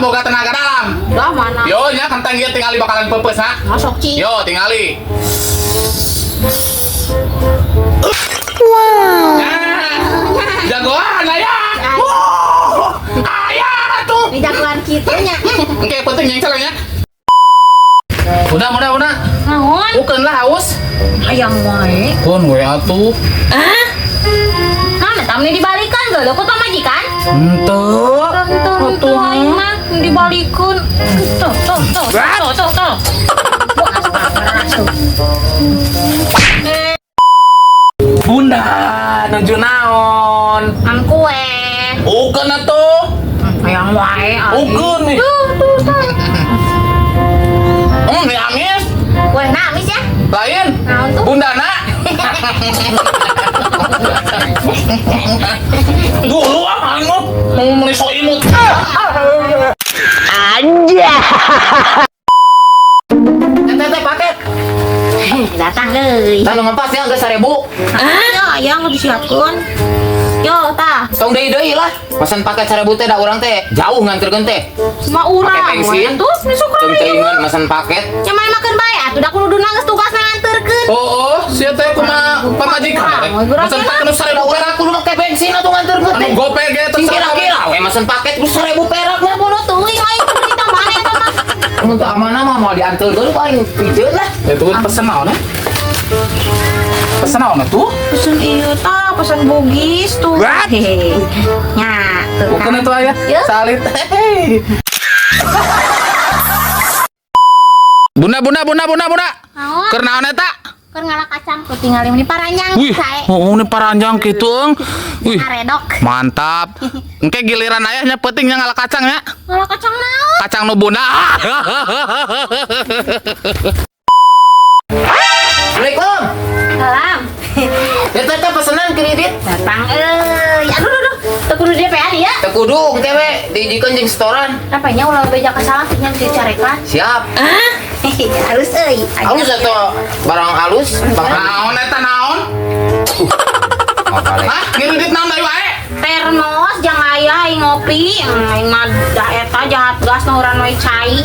boga tenaga dalam. Dah mana? Yo nya kentang ieu tingali bakalan peupeus ha. Masuk Ci. Yo tingali. Jagoan aya. Aya tuh. Ini jagoan kita nya. Oke, penting yang salahnya. Udah. Naon? Bukan lah haus. Ayang wae. Kon we atuh. Nah, tamni dibalikan gak? Lo kok majikan? Henteu. Tuh, aing mah dibalikeun. Tuh. Bunda, nuju naon? Am kue. Ukeun atuh. Ayang wae. Ukeun nih. Tuh. Nih amis. Kue namis ya? Lain. Naon tuh? Bundana. Dulu anu mau meuli so imut. Anja. Tete paket. Datang euy. Tanu ngepas ya geus 1000. Ya, ayang udah disiapkeun. Yo, tah. Tong deui lah. Pesan paket 1000 teh da urang teh jauh nganterkeun teh. Cuma urang. Pakai bensin. Tuh, besok Tong teuingan pesan paket. Cuman makan bae atuh da kuluduna geus tugasna nganterkeun. Oh, sia teh kumaha pamajikan teh. Pesan paket nu 1000 urang aku nu make bensin atuh nganterkeun teh. Gopek ge teh kira-kira we pesan paket ku 1000 perak Ya bodoh teuing aing kudu ditambahan eta mah. untuk amanah mah mau diantar dulu paling pijeun lah. Itu pesen naon ya? Pesen naon tuh? Pesen ieu tah, pesen bugis tuh. What? Hehehe. Nya, tuh. Bukan itu ayah. Ya. Salit. Hey. Bunda. Naon? Keur naon eta? Keur ngalah kacang tuh tinggal ini paranjang Wih, sae. oh ini paranjang gitu, Eng. Wih, Ngaredok. mantap. Engke giliran ayahnya pentingnya ngalah kacangnya. Ngalah kacang naon? Kacang nu bunda. Assalamualaikum. Salam. Eta teh pesanan kredit. Datang euy. Aduh. Teu kudu DP-an ya. Teu kudu teh we dijikeun jeung setoran. Rapanya ulah beja kasalah nya dicarekan. Siap. Halus euy. Halus atau barang halus? Naon eta naon? Hah? Ngiridit naon deui wae? Termos jang aya aing ngopi. Aing mah da eta jahat gas nu urang we cai.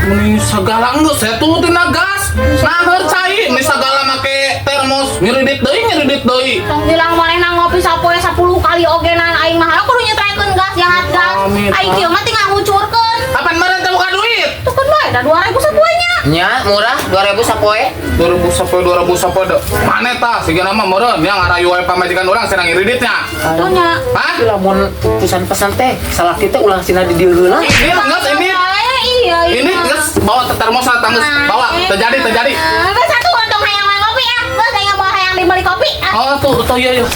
Ini segala geus atuh tina gas. Nah, cai, ini segala make termos. Ngiridit deui. Tong bilang manehna ngopi sapoe 10 kali ogenan aing mah kudu nyetraikeun gas jahat gas. Amit, Aing kieu mah tinggal ngucurkeun. Kapan meureun teh buka duit? Tuh kan bae da 2000 sapoenya. Nya, murah 2000 sapoe. 2000 sapoe deh. Mane tah sigana mah meureun yang ngarayu wae pamajikan urang cenah ngiriditnya. Tuh nya. Hah? Lamun pesan-pesan teh salah kita ulang sina di dieu heula. Ini geus ini. Iya. Ini geus bawa termos tanggeus bawa terjadi. Bes satu dong hayang ngopi ya. Bes hayang mau hayang dibeli kopi. Oh tuh iya. Oh,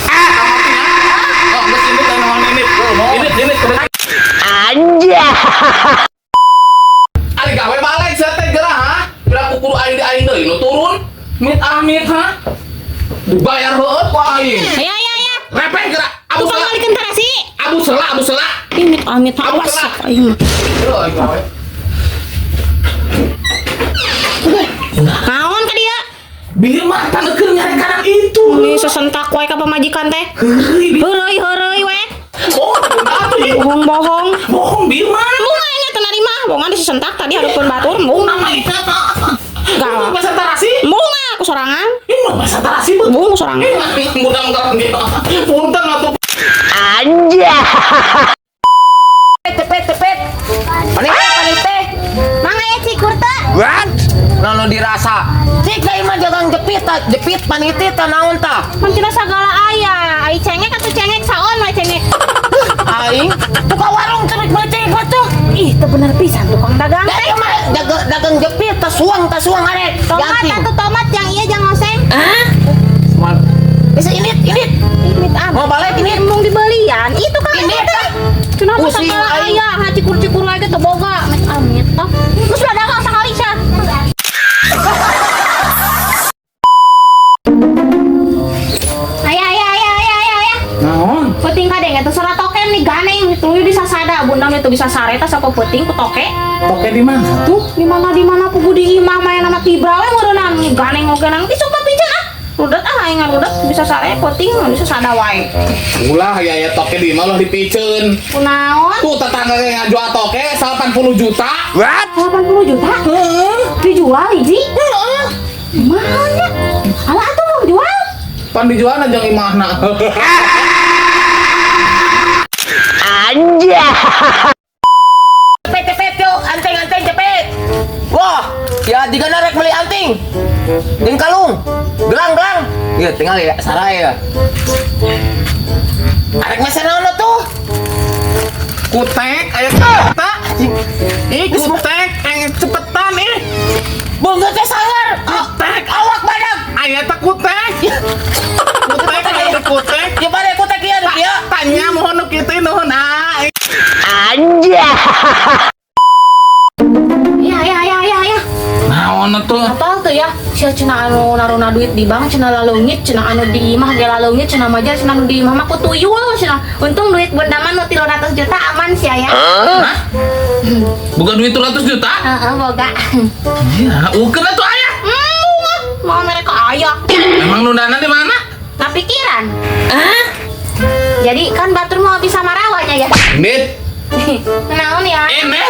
geus ini teh naon ini. Ini Anja. ari gawe balik saya teh gerah ha. Bila kudu aing deui nu turun. Amit ha. Dibayar heueuh ku aing. Ya. Repeh gerak. Abu pangalikeun tarasi. Abu sela. Amit Abu awas. sela. Aing mah. Aduh, gawe. Naon ka dia? Bieu mah taneukeun nyari kanan itu. Ini sesentak wae ka pamajikan teh. Heureuy we. Oh, atuh ieu. Bohong. Bohong bieu mah. Bunga nya teu narima. Bongan disesentak tadi hareupeun batur embung. Nama itu apa? Gawat. Bahasa tarasi? Bunga aku sorangan. Ini mah bahasa tarasi bu. Bung sorangan. Mudah-mudahan dia. Punten atuh. Anja. Tepet. Panite. Mangga ya cikur teh. What? Nano dirasa. Cik da imah jagang jepit paniti teh naon tah? Mun tina sagala aya. Ai cengek atuh cengek saon we cengek. Aing buka warung cerik beli batu. Ih, teu bener pisan tukang dagang Da teh. ieu mah dagang jepit teh suang arek. Tomat atuh tomat yang iya jangan oseng. Bisa ini. Ini Mau balik ini? Mung dibelian. Itu kan Ini teh. teh. Kenapa Pusing, sagala aing. aya? Ha cikur-cikur lagi teu boga. Amit tah. Terus udah dagang sakali sia. Aya. Naon? Peuting kadeng eta salah token nih ganeng tuluy di sasada bundang itu bisa sareta saka peuting ku toke. Toke di mana tuh? Di mana pugu di imah main nama Tibra we meureunang ganeng oge nang dicoba pijeun ah. Rudet ah aing ngarudak bisa sarepoting bisa sadawai. Ulah ya toke di malah dipiceun. Kunaon? Tuh tetangga yang ngajual toke 80 juta. What? 80 juta? Dijual hiji? Mahalnya. Alah atuh mau jual. Pan dijual aja imahna. Anja. Cepet yuk, anting cepet. Wah, ya jika narek beli anting. Jeung kalung, gelang. Iya, tinggal ya, sarai ya. Arek mesen naon tuh? Kutek aya kata. Ih kutek cepetan ih. Bunga teh sangar. Kutek Awak badak. aya teh kutek. Kutek aya kutek. Ya bare kutek ieu nu kieu. Tanya mohon nu kitu nuhun Anja. Ya. naon tuh? Apa tuh ya? Sia cenah anu naruna duit di bank cenah laleungit cenah anu di imah ge laleungit cenah mah cenah anu di imah mah ku tuyul cenah. Untung duit bunda mah nu 300 juta aman sia ya. Hah? Bukan duit 200 juta? Heeh, boga. Iya, ukeun atuh aya. Mau mereka aya. Emang nundana di mana? Kepikiran. Jadi kan batur mau bisa marawanya ya. Dit. Naon ya? Ini.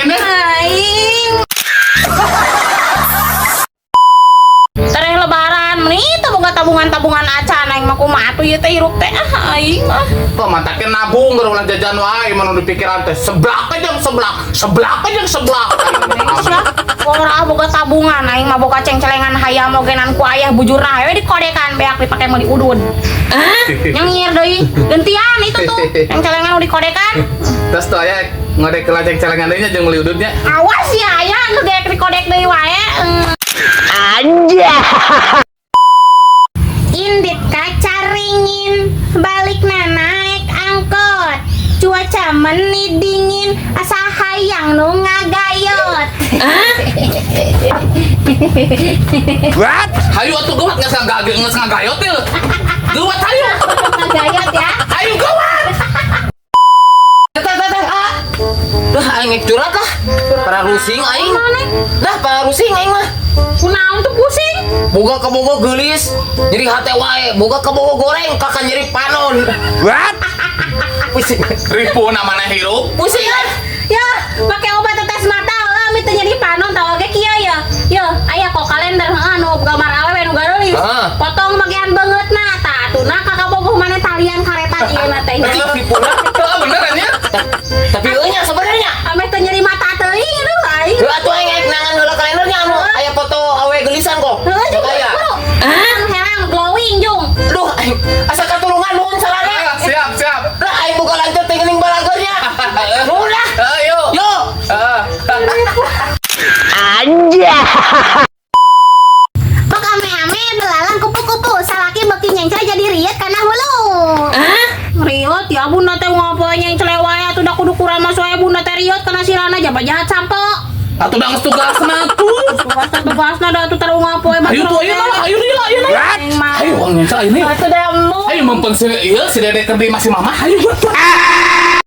Aing. Tereh lebaran nih boga tabungan acan aing mah kumaha atuh ieu teh hirup teh aing mah. Kok matakeun nabung keur ulah jajan wae mun di pikiran teh seblak aja seblak. Ora boga tabungan aing mah boga cengcelengan hayam ogenan ku ayah bujurna we dikodekan beak dipake mau diudun. Yang nyieur deui gentian itu tuh cengcelengan nu dikodekan. Terus tuh aya ngodek ke laceng celengan deui nya jeung meuli udutnya. Awas ya aya nu geek dikodek deui wae. Anja. Indit kaca ringin balikna naik angkot cuaca menit dingin asa hayang nu ngagayot. What? Hayu atuh gawat geus ngagayot teh. Gawat hayu. Ngagayot ya. Hayu gawat. Dah aing curhat lah. Para rusing aing. Dah para rusing aing mah. Kunaon tuh pusing? Boga ka boga geulis. Jadi hate wae, boga ka boga goreng kakak nyeri panon. What? Pusing. Ripuh namana hirup. Pusing kan? Ya, pakai obat tetes mata lah mita jadi panon tau ge kieu ya. Yo, aya kok kalender anu gambar awewe nu gaeulis. Potong bagian beungeutna tah tuna kakak bogoh maneh talian kareta ieu na teh. Ripuhna. Beneran ya? Tapi eunya sebenarnya. Ame teh nyeri mata teuing aduh aing. Heuh atuh aing nangan heula kalendernya anu aya foto awe gelisan kok. Heeh, juga Aya. herang glowing jung. Duh, aing asa katulungan nuhun sarana. Siap. Dah aing buka lanjut teh geuning balageurnya. Nuhun dah. Ayo. Yo. Anja. Bok ame-ame belalang kupu-kupu salaki beki nyencel jadi riet kana hulu. Riot ya bunda teh ngopo nyencel wae atuh da kudu kurang masuk wae bunda teh riot kana sirana jaba jahat sampo. Atuh da geus tugasna tuh. Tugasna da atuh taruh ngapoe Ayo tuh ayo lah. Ayo nyencel ini. Atuh da mu. Ayo mempeng si ieu si Dedek keur di masih mama. Ayo.